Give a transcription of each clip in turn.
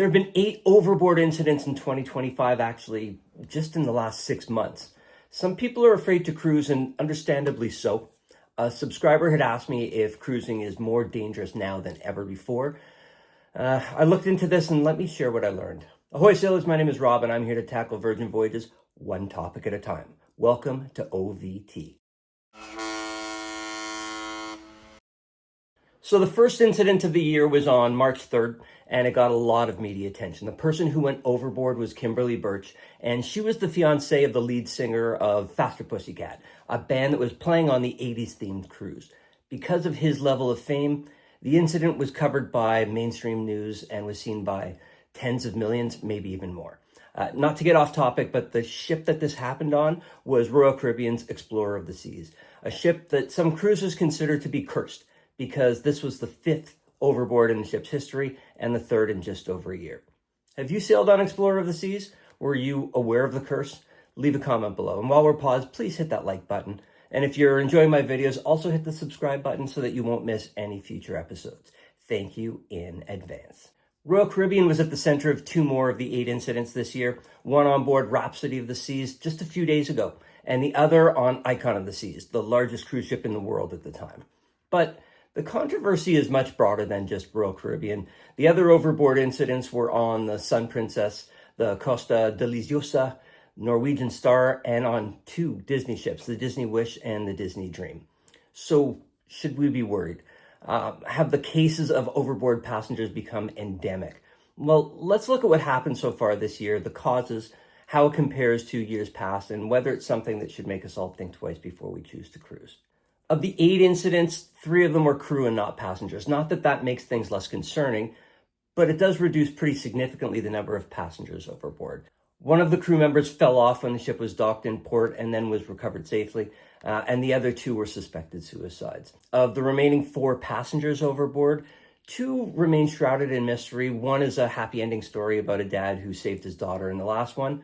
There have been 8 overboard incidents in 2025, actually, just in the last 6 months. Some people are afraid to cruise, and understandably so. A subscriber had asked me if cruising is more dangerous now than ever before. I looked into this, and let me share what I learned. Ahoy sailors, my name is Rob, and I'm here to tackle virgin voyages one topic at a time. Welcome to OVT. So the first incident of the year was on March 3rd, and it got a lot of media attention. The person who went overboard was Kimberly Birch, and she was the fiancée of the lead singer of Faster Pussycat, a band that was playing on the 80s themed cruise. Because of his level of fame, the incident was covered by mainstream news and was seen by tens of millions, maybe even more. Not to get off topic, but the ship that this happened on was Royal Caribbean's Explorer of the Seas, a ship that some cruisers consider to be cursed, because this was the 5th overboard in the ship's history and the 3rd in just over a year. Have you sailed on Explorer of the Seas? Were you aware of the curse? Leave a comment below. And while we're paused, please hit that like button. And if you're enjoying my videos, also hit the subscribe button so that you won't miss any future episodes. Thank you in advance. Royal Caribbean was at the center of 2 more of the 8 incidents this year, one on board Rhapsody of the Seas just a few days ago, and the other on Icon of the Seas, the largest cruise ship in the world at the time. But the controversy is much broader than just Royal Caribbean. The other overboard incidents were on the Sun Princess, the Costa Deliciosa, Norwegian Star, and on 2 Disney ships, the Disney Wish and the Disney Dream. So should we be worried? Have the cases of overboard passengers become endemic? Well, let's look at what happened so far this year, the causes, how it compares to years past, and whether it's something that should make us all think twice before we choose to cruise. Of the 8 incidents, 3 of them were crew and not passengers. Not that that makes things less concerning, but it does reduce pretty significantly the number of passengers overboard. One of the crew members fell off when the ship was docked in port and then was recovered safely, and the other 2 were suspected suicides. Of the remaining 4 passengers overboard, 2 remain shrouded in mystery. One is a happy ending story about a dad who saved his daughter, and the last one,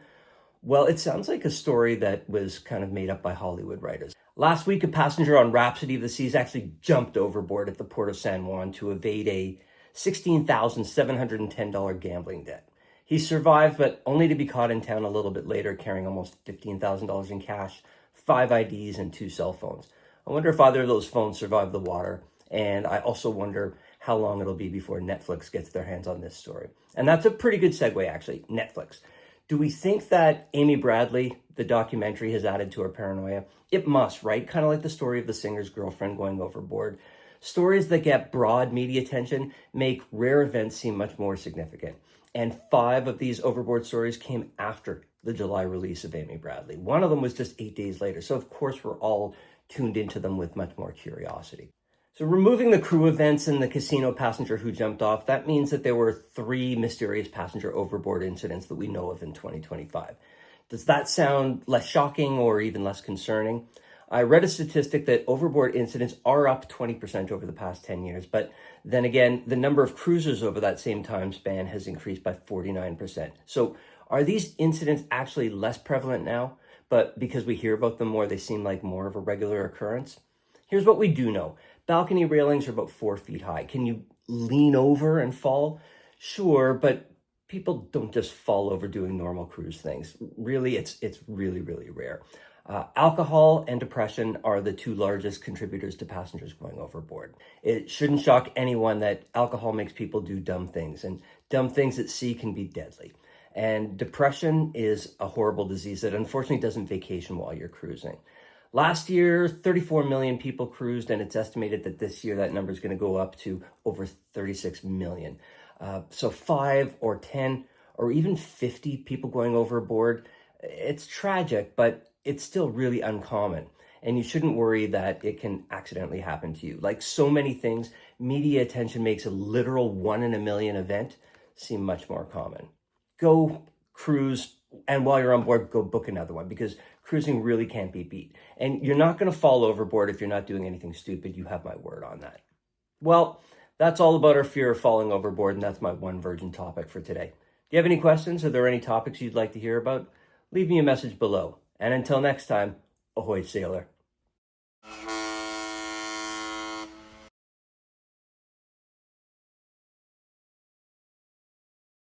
well, it sounds like a story that was kind of made up by Hollywood writers. Last week, a passenger on Rhapsody of the Seas actually jumped overboard at the port of San Juan to evade a $16,710 gambling debt. He survived, but only to be caught in town a little bit later carrying almost $15,000 in cash, 5 IDs, and 2 cell phones. I wonder if either of those phones survived the water, and I also wonder how long it'll be before Netflix gets their hands on this story. And that's a pretty good segue, actually, Netflix. Do we think that Amy Bradley, the documentary, has added to our paranoia? It must, right? Kind of like the story of the singer's girlfriend going overboard. Stories that get broad media attention make rare events seem much more significant. And 5 of these overboard stories came after the July release of Amy Bradley. One of them was just 8 days later. So of course we're all tuned into them with much more curiosity. So removing the crew events and the casino passenger who jumped off, that means that there were 3 mysterious passenger overboard incidents that we know of in 2025. Does that sound less shocking or even less concerning? I read a statistic that overboard incidents are up 20% over the past 10 years, but then again, the number of cruisers over that same time span has increased by 49%. So are these incidents actually less prevalent now, but because we hear about them more, they seem like more of a regular occurrence? Here's what we do know. Balcony railings are about 4 feet high. Can you lean over and fall? Sure, but people don't just fall over doing normal cruise things. Really, it's really, really rare. Alcohol and depression are the 2 largest contributors to passengers going overboard. It shouldn't shock anyone that alcohol makes people do dumb things, and dumb things at sea can be deadly. And depression is a horrible disease that unfortunately doesn't vacation while you're cruising. Last year, 34 million people cruised, and it's estimated that this year that number is going to go up to over 36 million. So 5 or 10 or even 50 people going overboard, it's tragic, but it's still really uncommon. And you shouldn't worry that it can accidentally happen to you. Like so many things, media attention makes a literal 1 in a million event seem much more common. Go cruise, and while you're on board, go book another one, because cruising really can't be beat. And you're not going to fall overboard if you're not doing anything stupid. You have my word on that. Well, that's all about our fear of falling overboard, and that's my one virgin topic for today. Do you have any questions? Are there any topics you'd like to hear about? Leave me a message below. And until next time, ahoy sailor.